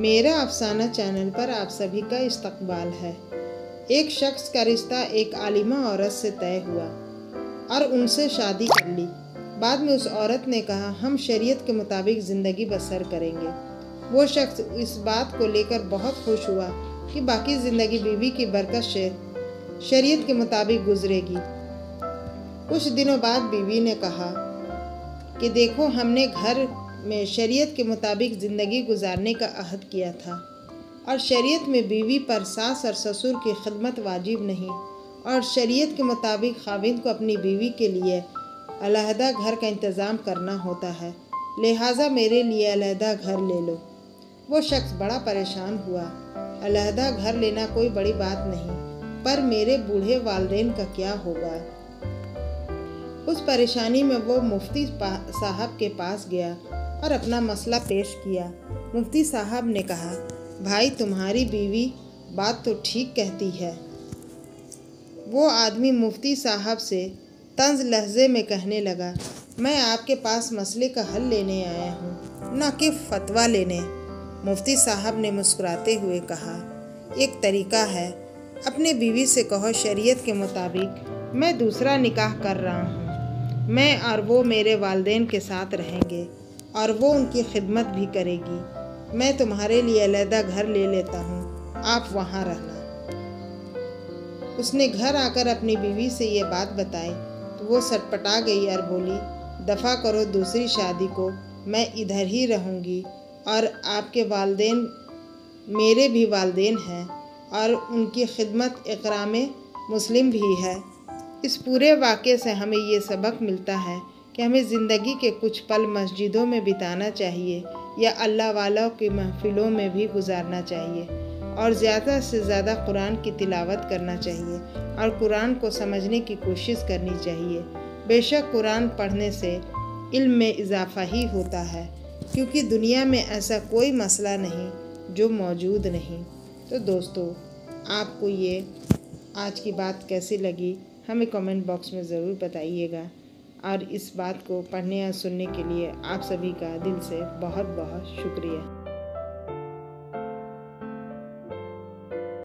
मेरा अफसाना चैनल पर आप सभी का इस्तकबाल है। एक शख्स का रिश्ता एक आलिमा औरत से तय हुआ और उनसे शादी कर ली। बाद में उस औरत ने कहा, हम शरीयत के मुताबिक ज़िंदगी बसर करेंगे। वो शख्स इस बात को लेकर बहुत खुश हुआ कि बाकी ज़िंदगी बीवी की बरकत से शरीयत के मुताबिक गुजरेगी। कुछ दिनों बाद बीवी ने कहा कि देखो, हमने घर में शरीयत के मुताबिक ज़िंदगी गुजारने का अहद किया था और शरीयत में बीवी पर सास और ससुर की खिदमत वाजिब नहीं और शरीयत के मुताबिक खाविंद को अपनी बीवी के लिए अलहदा घर का इंतज़ाम करना होता है, लिहाजा मेरे लिए अलहदा घर ले लो। वो शख्स बड़ा परेशान हुआ। अलहदा घर लेना कोई बड़ी बात नहीं, पर मेरे बूढ़े वालिदैन का क्या होगा। उस परेशानी में वो मुफ्ती साहब के पास गया और अपना मसला पेश किया। मुफ्ती साहब ने कहा, भाई तुम्हारी बीवी बात तो ठीक कहती है। वो आदमी मुफ्ती साहब से तंज लहजे में कहने लगा, मैं आपके पास मसले का हल लेने आया हूँ, न कि फतवा लेने। मुफ्ती साहब ने मुस्कुराते हुए कहा, एक तरीका है, अपने बीवी से कहो शरीयत के मुताबिक मैं दूसरा निकाह कर रहा हूँ। मैं और वो मेरे वालिदैन के साथ रहेंगे और वो उनकी खिदमत भी करेगी। मैं तुम्हारे लिए अलहदा घर ले लेता हूँ, आप वहाँ रहना। उसने घर आकर अपनी बीवी से ये बात बताई तो वो सटपटा गई और बोली, दफ़ा करो दूसरी शादी को, मैं इधर ही रहूँगी और आपके वालिदैन मेरे भी वालिदैन हैं और उनकी खिदमत इकराम मुस्लिम भी है। इस पूरे वाक़े से हमें ये सबक मिलता है कि हमें ज़िंदगी के कुछ पल मस्जिदों में बिताना चाहिए या अल्लाह वालों की महफिलों में भी गुजारना चाहिए और ज़्यादा से ज़्यादा कुरान की तिलावत करना चाहिए और कुरान को समझने की कोशिश करनी चाहिए। बेशक कुरान पढ़ने से इल्म में इजाफ़ा ही होता है, क्योंकि दुनिया में ऐसा कोई मसला नहीं जो मौजूद नहीं। तो दोस्तों, आपको ये आज की बात कैसी लगी हमें कमेंट बॉक्स में ज़रूर बताइएगा और इस बात को पढ़ने या सुनने के लिए आप सभी का दिल से बहुत बहुत शुक्रिया।